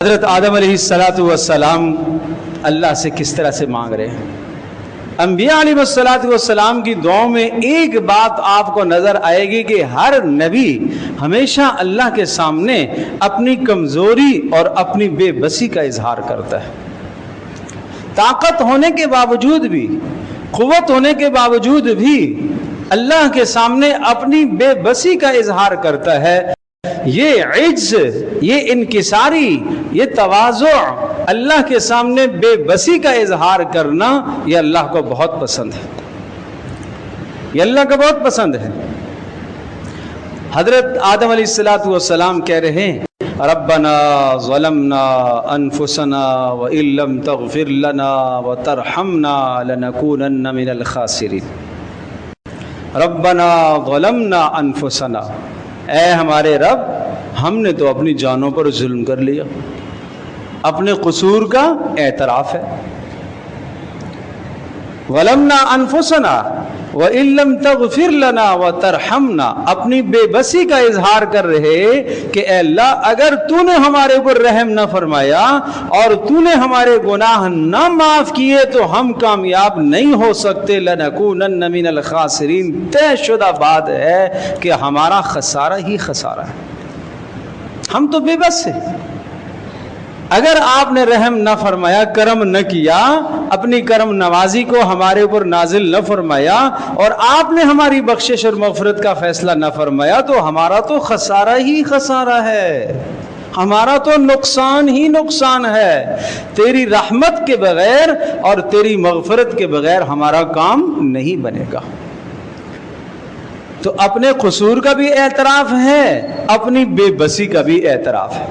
حضرت آدم علیہ السلام اللہ سے کس طرح سے مانگ رہے ہیں؟ انبیاء علیہ السلام کی دعاؤں میں ایک بات آپ کو نظر آئے گی کہ ہر نبی ہمیشہ اللہ کے سامنے اپنی کمزوری اور اپنی بے بسی کا اظہار کرتا ہے. طاقت ہونے کے باوجود بھی، قوت ہونے کے باوجود بھی اللہ کے سامنے اپنی بے بسی کا اظہار کرتا ہے. یہ عجز، یہ انکساری، یہ تواضع، اللہ کے سامنے بے بسی کا اظہار کرنا، یہ اللہ کو بہت پسند ہے. یہ اللہ کو بہت پسند ہے. حضرت آدم علیہ السلام کہہ رہے ہیں ربنا ظلمنا انفسنا وان لم تغفر لنا وترحمنا لنكونن من الخاسرین. ربنا ظلمنا انفسنا، اے ہمارے رب، ہم نے تو اپنی جانوں پر ظلم کر لیا. اپنے قصور کا اعتراف ہے. ظلمنا انفسنا وان لم تغفر لنا وترحمنا، اپنی بے بسی کا اظہار کر رہے کہ اے اللہ، اگر تو نے ہمارے اوپر رحم نہ فرمایا اور تو نے ہمارے گناہ نہ معاف کیے تو ہم کامیاب نہیں ہو سکتے. لنکونن من الخاسرین، طے شدہ بات ہے کہ ہمارا خسارہ ہی خسارہ ہے. ہم تو بے بس ہیں. اگر آپ نے رحم نہ فرمایا، کرم نہ کیا، اپنی کرم نوازی کو ہمارے اوپر نازل نہ فرمایا اور آپ نے ہماری بخشش اور مغفرت کا فیصلہ نہ فرمایا تو ہمارا تو خسارہ ہی خسارہ ہے، ہمارا تو نقصان ہی نقصان ہے. تیری رحمت کے بغیر اور تیری مغفرت کے بغیر ہمارا کام نہیں بنے گا. تو اپنے قصور کا بھی اعتراف ہے، اپنی بے بسی کا بھی اعتراف ہے.